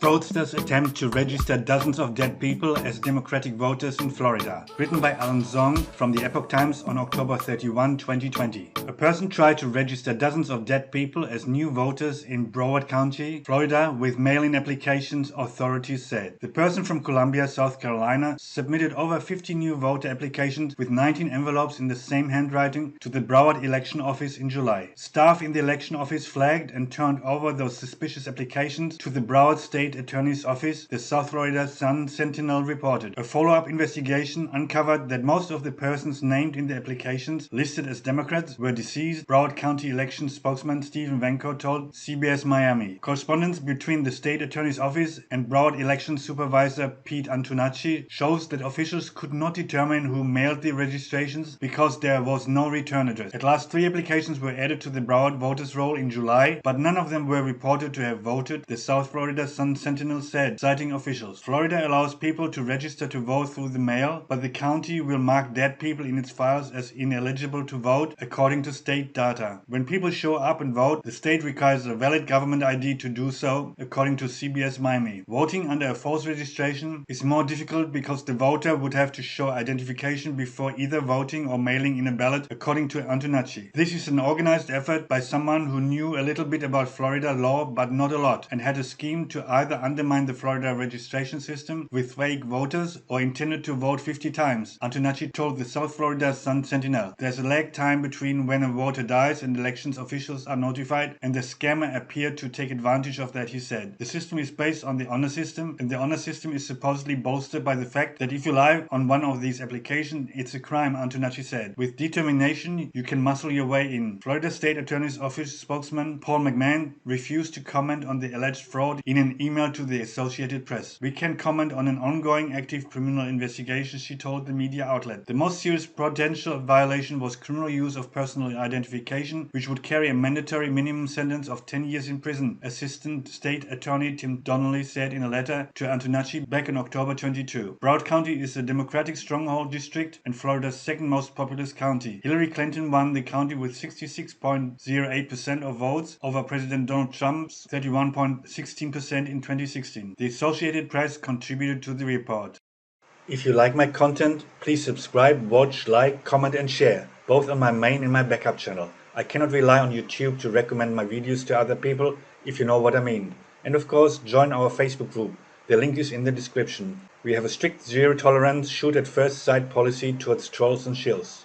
Fraudsters attempt to register dozens of dead people as Democratic voters in Florida. Written by Alan Zong from the Epoch Times on October 31, 2020. A person tried to register dozens of dead people as new voters in Broward County, Florida, with mail-in applications, authorities said. The person from Columbia, South Carolina, submitted over 50 new voter applications with 19 envelopes in the same handwriting to the Broward Election Office in July. Staff in the election office flagged and turned over those suspicious applications to the Broward State Attorney's Office, the South Florida Sun-Sentinel reported. A follow-up investigation uncovered that most of the persons named in the applications, listed as Democrats, were deceased, Broward County election spokesman Stephen Venko told CBS Miami. Correspondence between the State Attorney's Office and Broward Election Supervisor Pete Antonacci shows that officials could not determine who mailed the registrations because there was no return address. At last, 3 applications were added to the Broward voters roll in July, but none of them were reported to have voted, the South Florida Sun-Sentinel said, citing officials. Florida allows people to register to vote through the mail, but the county will mark dead people in its files as ineligible to vote, according to state data. When people show up and vote, the state requires a valid government ID to do so, according to CBS Miami. Voting under a false registration is more difficult because the voter would have to show identification before either voting or mailing in a ballot, according to Antonacci. This is an organized effort by someone who knew a little bit about Florida law, but not a lot, and had a scheme to either undermine the Florida registration system with fake voters or intended to vote 50 times, Antonacci told the South Florida Sun-Sentinel. There's a lag time between when a voter dies and elections officials are notified, and the scammer appeared to take advantage of that, he said. The system is based on the honor system, and the honor system is supposedly bolstered by the fact that if you lie on one of these applications, it's a crime, Antonacci said. With determination, you can muscle your way in. Florida State Attorney's Office spokesman Paul McMahon refused to comment on the alleged fraud in an email to the Associated Press. We can comment on an ongoing active criminal investigation, she told the media outlet. The most serious potential violation was criminal use of personal identification, which would carry a mandatory minimum sentence of 10 years in prison, Assistant State Attorney Tim Donnelly said in a letter to Antonacci back in October 22. Broward County is a Democratic stronghold district and Florida's second most populous county. Hillary Clinton won the county with 66.08% of votes over President Donald Trump's 31.16% in 2016. The Associated Press contributed to the report. If you like my content, please subscribe, watch, like, comment and share, both on my main and my backup channel. I cannot rely on YouTube to recommend my videos to other people, if you know what I mean. And of course, join our Facebook group. The link is in the description. We have a strict zero-tolerance, shoot-at-first-sight policy towards trolls and shills.